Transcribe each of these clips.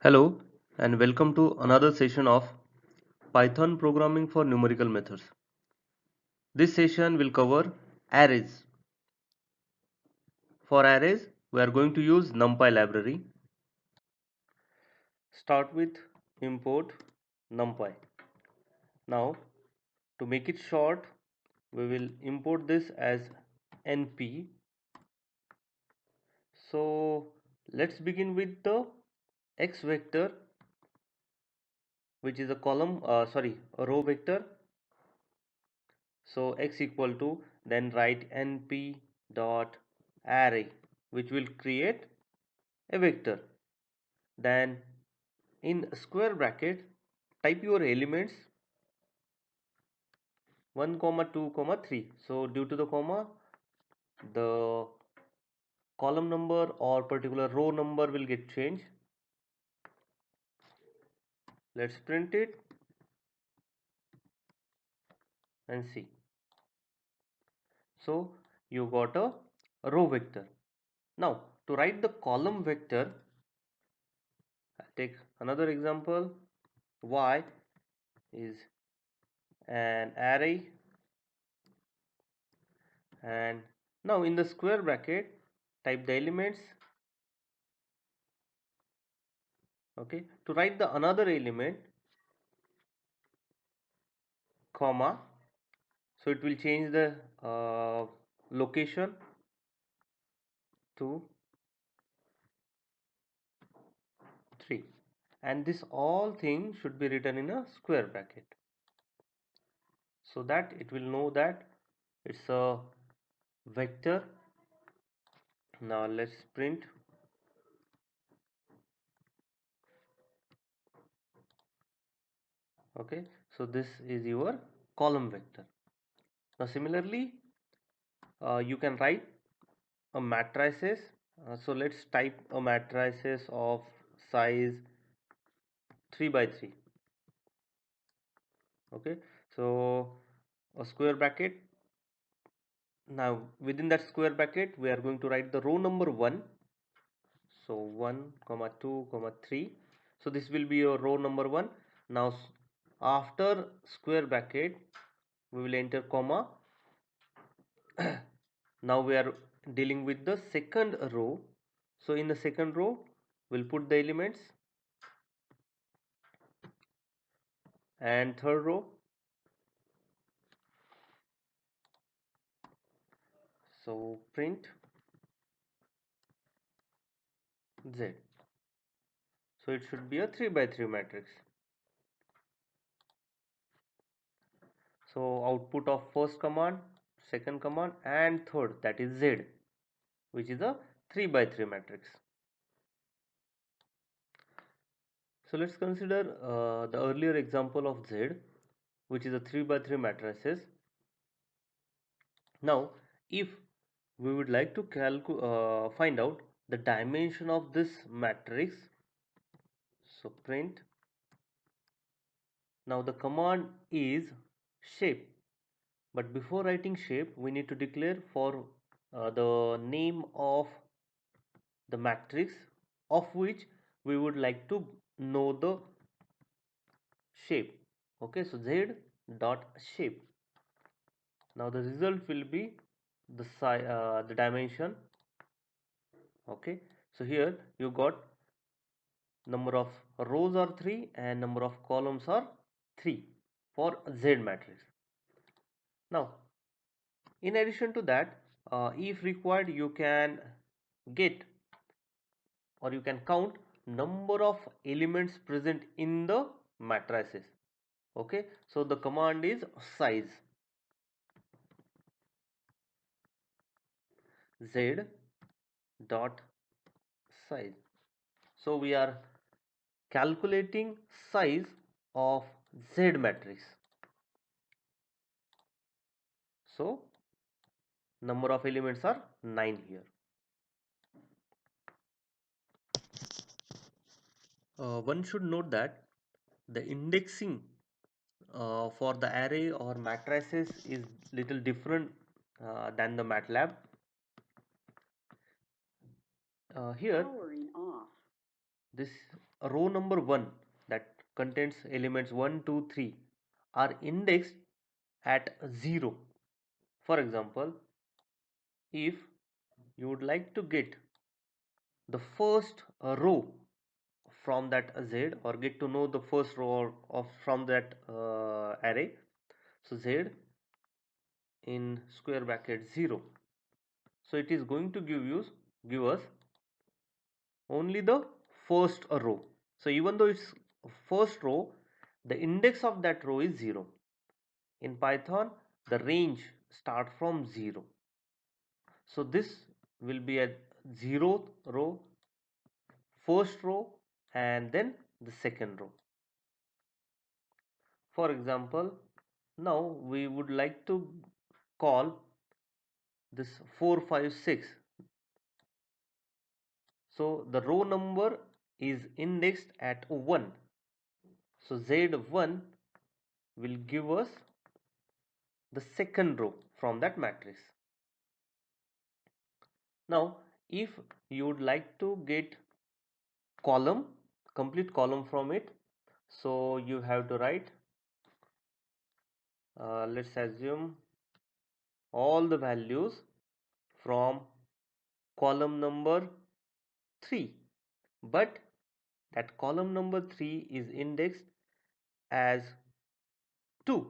Hello and welcome to another session of Python programming for numerical methods. This session will cover arrays. For arrays, we are going to use NumPy library. Start with import NumPy. Now, to make it short, we will import this as np. So, let's begin with the x vector, which is a a row vector. So x equal to, then write np dot array, which will create a vector. Then in square bracket type your elements 1 comma 2 comma 3. So due to the comma, the column number or particular row number will get changed. Let's print it and see. So you got a row vector. Now to write the column vector, I'll take another example. Y is an array, and now in the square bracket type the elements. Okay, to write the another element, comma, so it will change the location to 3, and this all thing should be written in a square bracket so that it will know that it's a vector. Now let's print. Okay, so this is your column vector. Now similarly, you can write a matrices. So let's type a matrices of size 3 by 3. Okay, so a square bracket. Now within that square bracket we are going to write the row number 1. So 1 comma 2 comma 3. So this will be your row number 1. Now after square bracket we will enter comma. Now we are dealing with the second row. So in the second row we'll put the elements, and third row, so print z. So it should be a 3 by 3 matrix. So output of first command, second command and third, that is z, which is a 3 by 3 matrix. So let's consider the earlier example of z, which is a 3 by 3 matrices. Now if we would like to find out the dimension of this matrix, so print. Now the command is shape, but before writing shape we need to declare for the name of the matrix of which we would like to know the shape. Okay, so z dot shape. Now the result will be the the dimension. Okay, so here you got number of rows are 3 and number of columns are 3 for z matrix. Now in addition to that, if required, you can get or you can count number of elements present in the matrices. Okay, so the command is size, z dot size. So we are calculating size of z matrix. So number of elements are 9 here. One should note that the indexing for the array or matrices is little different than the MATLAB. Here this row number 1 that contains elements 1, 2, 3 are indexed at 0. For example, if you would like to get the first row from that Z, or get to know the first row of from that array, so Z in square bracket 0, so it is going to give us only the first row. So even though it's first row, the index of that row is 0. In Python, the range start from 0. So this will be a 0th row, first row, and then the second row. For example, now we would like to call this 4, 5, 6. So the row number is indexed at 1. So Z1 will give us the second row from that matrix. Now if you would like to get column, complete column from it, so you have to write, let's assume all the values from column number 3, but that column number 3 is indexed as 2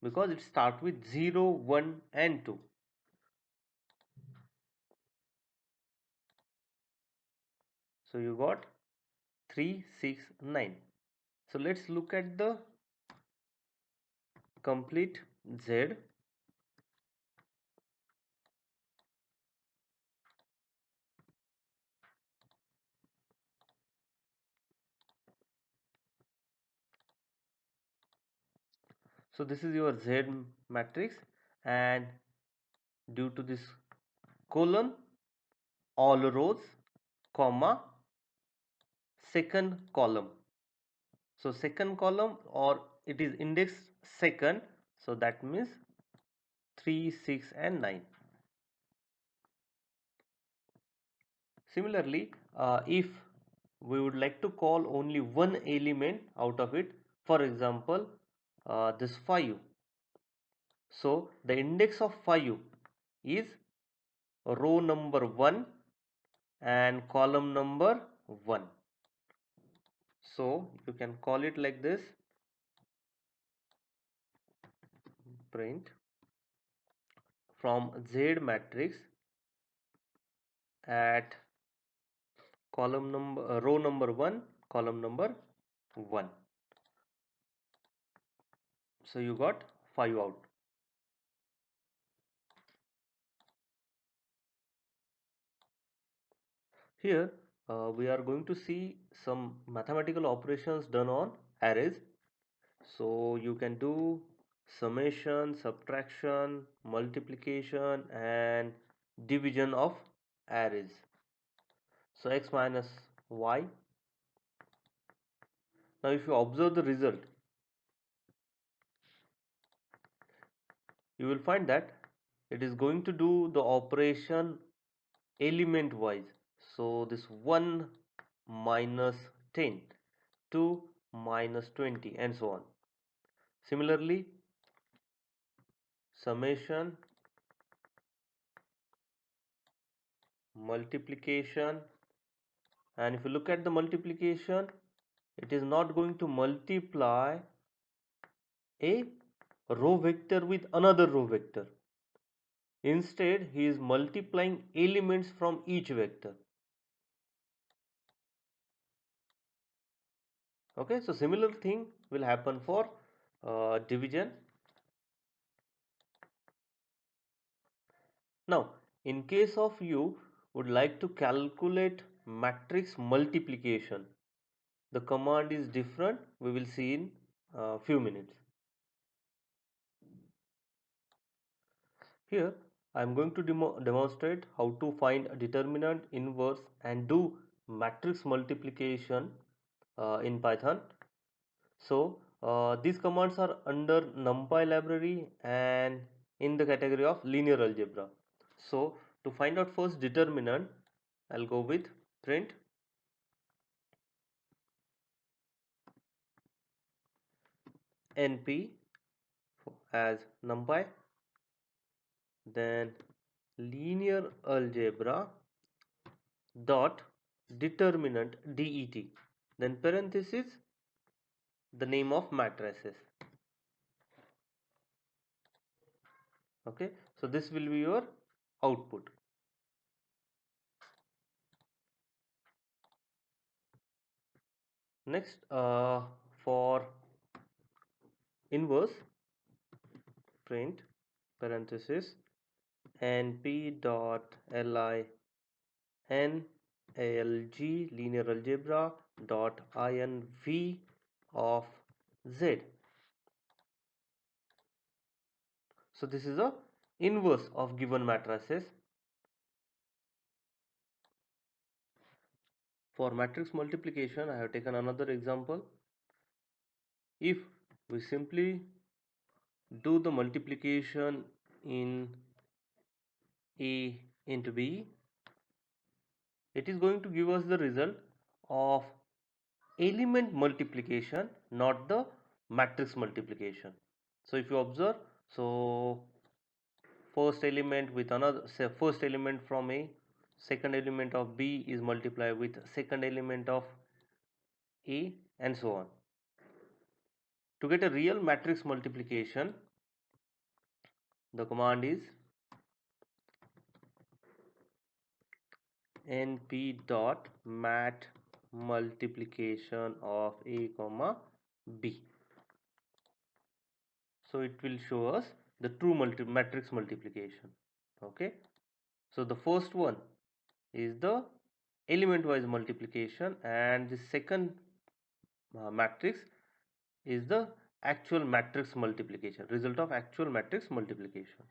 because it starts with 0, 1 and 2. So you got 3, 6, 9. So let's look at the complete Z. So this is your Z matrix, and due to this colon, all rows, comma, second column. So second column, or it is indexed second, so that means 3, 6 and 9. Similarly, if we would like to call only one element out of it, for example, this 5. So the index of 5 is row number 1 and column number 1. So you can call it like this: print from Z matrix at column number row number 1, column number 1. So you got 5 out. Here we are going to see some mathematical operations done on arrays. So you can do summation, subtraction, multiplication and division of arrays. So x minus y. Now if you observe the result, you will find that it is going to do the operation element wise. So this 1 minus 10, 2 minus 20 and so on. Similarly, summation, multiplication, and if you look at the multiplication, it is not going to multiply a row vector with another row vector. Instead, he is multiplying elements from each vector. Okay, so similar thing will happen for division. Now, in case of you would like to calculate matrix multiplication, the command is different. We will see in a few minutes. Here I am going to demonstrate how to find a determinant, inverse and do matrix multiplication in Python. So these commands are under NumPy library and in the category of linear algebra. So to find out first determinant, I'll go with print NP as numpy, then linear algebra dot determinant det, then parenthesis the name of matrices. Okay, so this will be your output. Next, for inverse, print parenthesis np dot li nalg linear algebra dot inv of z. So this is a inverse of given matrices. For matrix multiplication, I have taken another example. If we simply do the multiplication in A into B, it is going to give us the result of element multiplication, not the matrix multiplication. So if you observe, so first element with another, say first element from A, second element of B is multiplied with second element of A, and so on. To get a real matrix multiplication, the command is np dot mat multiplication of A comma B. So it will show us the true matrix multiplication. Okay, so the first one is the element wise multiplication, and the second matrix is the actual matrix multiplication, result of actual matrix multiplication.